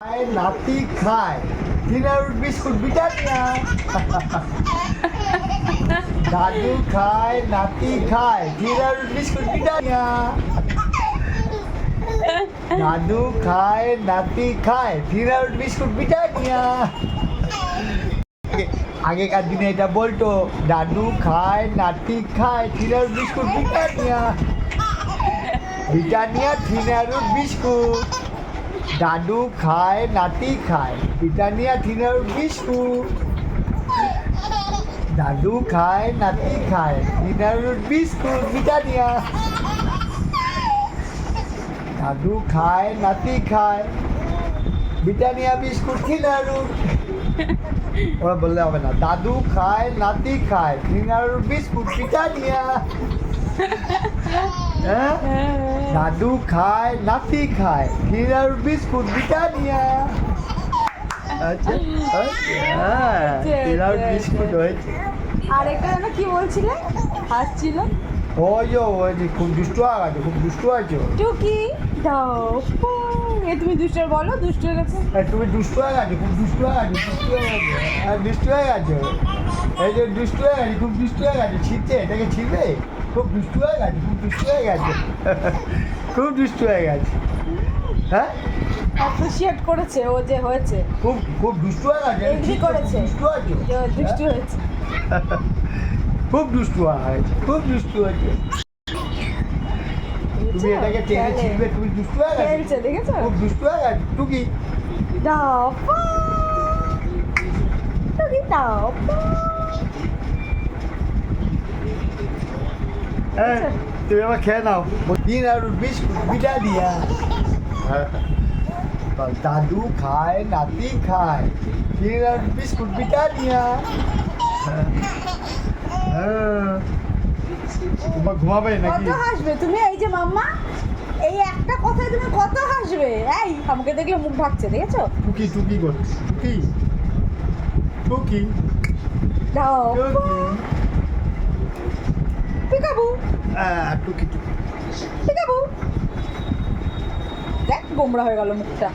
नाती खाए dinner biscuit बिटानिया दादू खाए नाती खाए डिनर बिस्कुट बिटानिया दादू खाए नाती खाए डिनर बिस्कुट बिटानिया আগেকার দিনে এটা বলতো দাদু খায় নাতি খায় thinner biscuit Britannia Britannia thinner biscuit দাদু খায় নাতি খায় ব্রিটানিয়া থিনার বিস্কুট দাদু খায় নাতি খায় থিনার বিস্কুট ব্রিটানিয়া দাদু খায় নাতি খায় ব্রিটানিয়া বিস্কুট থিনার ওরা বললে হবে না দাদু খায় নাতি খায় ফিঙ্গার বিস্কুট ব্রিটানিয়া হ্যাঁ দাদু খায় নাতি খায় ফিঙ্গার বিস্কুট ব্রিটানিয়া আচ্ছা হ্যাঁ ফিঙ্গার বিস্কুট হয়েছে আরেকটা যেন কি বলছিলে হাসছিল ওই যে খুব দুষ্টু আছে খুব দুষ্টু আছে টুকি দাও এ তুমি দুষ্ট বলো দুষ্ট হয়ে গেছে তুমি দুষ্টু হয়ে গেছো খুব দুষ্টু হয়ে গেছো দুষ্টু হয়ে গেছো এই যে দুষ্টু হয়ে গেছে খুব দুষ্টু হয়ে গেছে ছিটছে এটাকে ছিটবে খুব দুষ্টু হয়ে গেছে খুব দুষ্টু হয়ে গেছে খুব দুষ্টু হয়ে গেছে হ্যাঁ অ্যাপ্রিশিয়েট করেছে ও যে হয়েছে খুব খুব দুষ্টু হয়ে গেছে এগ্রি করেছে দুষ্টু আছে দুষ্ট হয়েছে খুব দুষ্টু হয়েছে খুব দুষ্টু হয়েছে তুমি এটাকে টেনে ছিটবে তুমি দুষ্টু হয়ে গেছে খেলছে দেখেছো খুব দুষ্টু হয়ে গেছে টুকি দাও টুকি দাও হ্যাঁ তুমি আবার খেয়ে নাও দিন আর বিস্কুট বিটা দিয়া দাদু খায় নাতি খায় দিন আর বিস্কুট বিটা দিয়া তোমার ঘুমাবে নাকি কত হাসবে তুমি এই যে মাম্মা এই একটা কথায় তুমি কত হাসবে এই আমাকে দেখলে মুখ ঢাকছে দেখেছো টুকি টুকি করছে টুকি টুকি দাও টুকি পিকাবু টুকি টুকি পিকাবু দেখ গোমরা হয়ে গেল মুখটা